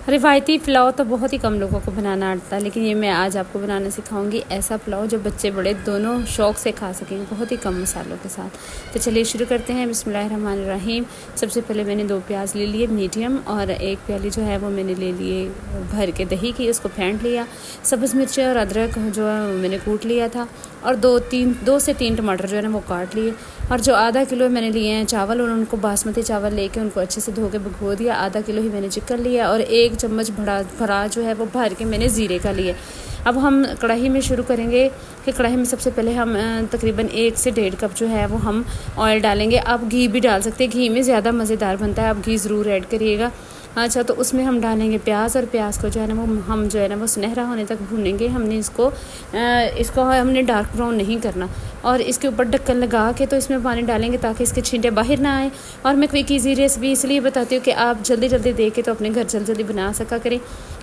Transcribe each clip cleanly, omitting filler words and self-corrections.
रिवायती पुलाव तो बहुत ही कम लोगों को बनाना आता है, लेकिन ये मैं आज आपको बनाना सिखाऊंगी ऐसा पुलाव जो बच्चे बड़े दोनों शौक़ से खा सकेंगे, बहुत ही कम मसालों के साथ। तो चलिए शुरू करते हैं। बिस्मिल्लाहिर्रहमानिर्रहीम। सबसे पहले मैंने 2 प्याज ले लिए मीडियम, और 1 प्याली जो है वो मैंने ले लिए भर के दही की, उसको फेंट लिया। सब्ज़ मिर्चें और अदरक जो है मैंने कूट लिया था, और 2 से 3 टमाटर जो है ना वो काट लिए। और जो आधा किलो मैंने लिए हैं चावल, और उनको बासमती चावल लेके उनको अच्छे से धो के भिगो दिया। आधा किलो ही मैंने चिकन लिया, और 1 चम्मच भरा जो है वो भर के मैंने ज़ीरे का लिए। अब हम कढ़ाई में शुरू करेंगे कि कढ़ाई में सबसे पहले हम तकरीबन 1 से 1.5 कप जो है वो हम ऑयल डालेंगे। आप घी भी डाल सकते हैं, घी में ज़्यादा मज़ेदार बनता है, आप घी ज़रूर ऐड करिएगा। अच्छा, तो उसमें हम डालेंगे प्याज, और प्याज को जो है ना वो हम जो है ना वो सुनहरा होने तक भूनेंगे। हमने इसको हमने डार्क ब्राउन नहीं करना, और इसके ऊपर ढक्कन लगा के तो इसमें पानी डालेंगे ताकि इसके छींटे बाहर ना आए। और मैं क्विक ईजी रेसिपी इसलिए बताती हूँ कि आप जल्दी जल्दी दे के तो अपने घर जल्दी जल्दी बना सका करें।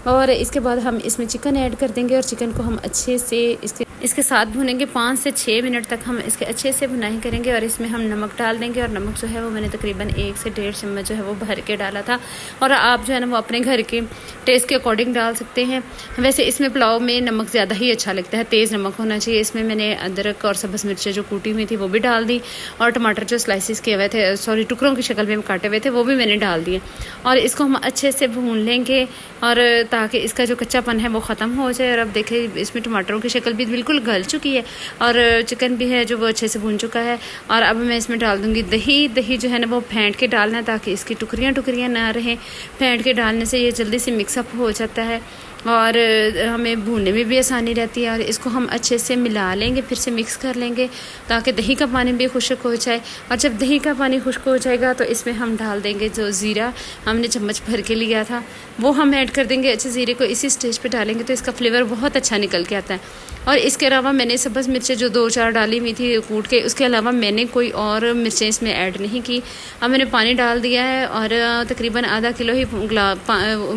और इसके बाद हम इसमें चिकन ऐड कर देंगे, और चिकन को हम अच्छे से इसके साथ भुनेंगे। 5 से 6 मिनट तक हम इसके अच्छे से भुनाई करेंगे, और इसमें हम नमक डाल देंगे। और नमक जो है वो मैंने तकरीबन 1 से 1.5 चम्मच जो है वो भर के डाला था, और आप जो है ना वो अपने घर के टेस्ट के अकॉर्डिंग डाल सकते हैं। वैसे इसमें पुलाव में नमक ज़्यादा ही अच्छा लगता है, तेज़ नमक होना चाहिए। इसमें मैंने अदरक और सब्ज़ मिर्चें जो कूटी हुई थी वो भी डाल दी, और टमाटर जो स्लाइसिस किए हुए थे, सॉरी टुकड़ों की शक्ल में काटे हुए थे, वो भी मैंने डाल दिए। और इसको हम अच्छे से भून लेंगे, और ताकि इसका जो कच्चापन है वो ख़त्म हो जाए। और अब देखिए इसमें टमाटरों की शक्ल भी बिल्कुल गल चुकी है, और चिकन भी है जो वो अच्छे से भून चुका है। और अब मैं इसमें डाल दूँगी दही। दही जो है ना वो फेंट के डालना है ताकि इसकी टुकड़ियाँ ना रहें। फेंट के डालने से ये जल्दी से मिक्सअप हो जाता है, और हमें भूनने में भी आसानी रहती है। और इसको हम अच्छे से मिला लेंगे, फिर से मिक्स कर लेंगे ताकि दही का पानी भी खुश्क हो जाए। और जब दही का पानी खुश्क हो जाएगा तो इसमें हम डाल देंगे जो ज़ीरा हमने चम्मच भर के लिया था वो हम ऐड कर देंगे। अच्छे ज़ीरे को इसी स्टेज पे डालेंगे तो इसका फ्लेवर बहुत अच्छा निकल के आता है। और इसके अलावा मैंने सब्ज़ मिर्चें जो 2-4 डाली हुई थी कूट के, उसके अलावा मैंने कोई और मिर्चें इसमें ऐड नहीं की। अब मैंने पानी डाल दिया है, और तकरीबन आधा किलो ही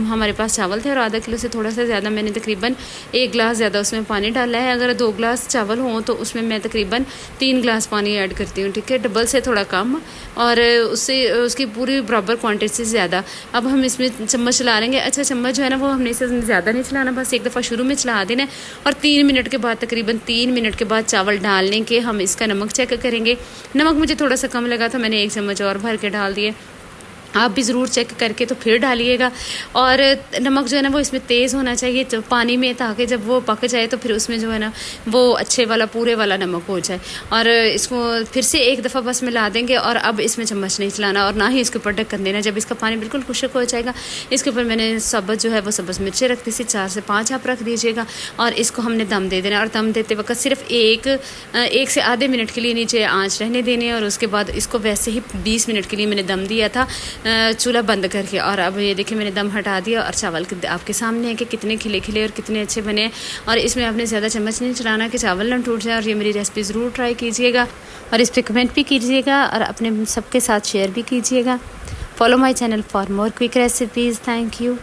हमारे पास चावल थे, और आधा किलो से थोड़ा सा ज़्यादा मैंने तकरीबन 1 गिलास ज़्यादा उसमें पानी डाला है। अगर 2 गिलास चावल हों तो उसमें मैं तकरीबन 3 गिलास पानी ऐड करती हूँ, ठीक है, डबल से थोड़ा कम, और उससे उसकी पूरी बराबर क्वांटिटी से ज़्यादा। अब हम इसमें चम्मच चला लेंगे। अच्छा, चम्मच जो है ना वो हमने इसे ज़्यादा नहीं चलाना, बस एक दफ़ा शुरू में चला देना है। और 3 मिनट के बाद, तकरीबन 3 मिनट के बाद चावल डालने के हम इसका नमक चेक करेंगे। नमक मुझे थोड़ा सा कम लगा था, मैंने 1 चम्मच और भर के डाल दिए। आप भी ज़रूर चेक करके तो फिर डालिएगा। और नमक जो है ना वो इसमें तेज़ होना चाहिए जब पानी में, ताकि जब वो पक जाए तो फिर उसमें जो है ना वो अच्छे वाला पूरे वाला नमक हो जाए। और इसको फिर से एक दफ़ा बस मिला देंगे, और अब इसमें चम्मच नहीं चलाना, और ना ही इसके ऊपर ढक्कन देना। जब इसका पानी बिल्कुल खुश्क हो जाएगा, इसके ऊपर मैंने सब्ज़ जो है वो सब्ज़ मिर्चें रखती थी, 4 से 5 आप रख दीजिएगा। और इसको हमने दम दे देना, और दम देते वक्त सिर्फ एक से आधे मिनट के लिए नीचे आँच रहने देने। और उसके बाद इसको वैसे ही 20 मिनट के लिए मैंने दम दिया था चूल्हा बंद करके। और अब ये देखिए मैंने दम हटा दिया, और चावल आपके सामने है कि कितने खिले खिले और कितने अच्छे बने हैं। और इसमें आपने ज़्यादा चम्मच नहीं चलाना कि चावल ना टूट जाए। और ये मेरी रेसिपी ज़रूर ट्राई कीजिएगा, और इस पर कमेंट भी कीजिएगा, और अपने सबके साथ शेयर भी कीजिएगा। Follow my channel for more quick recipes. Thank you.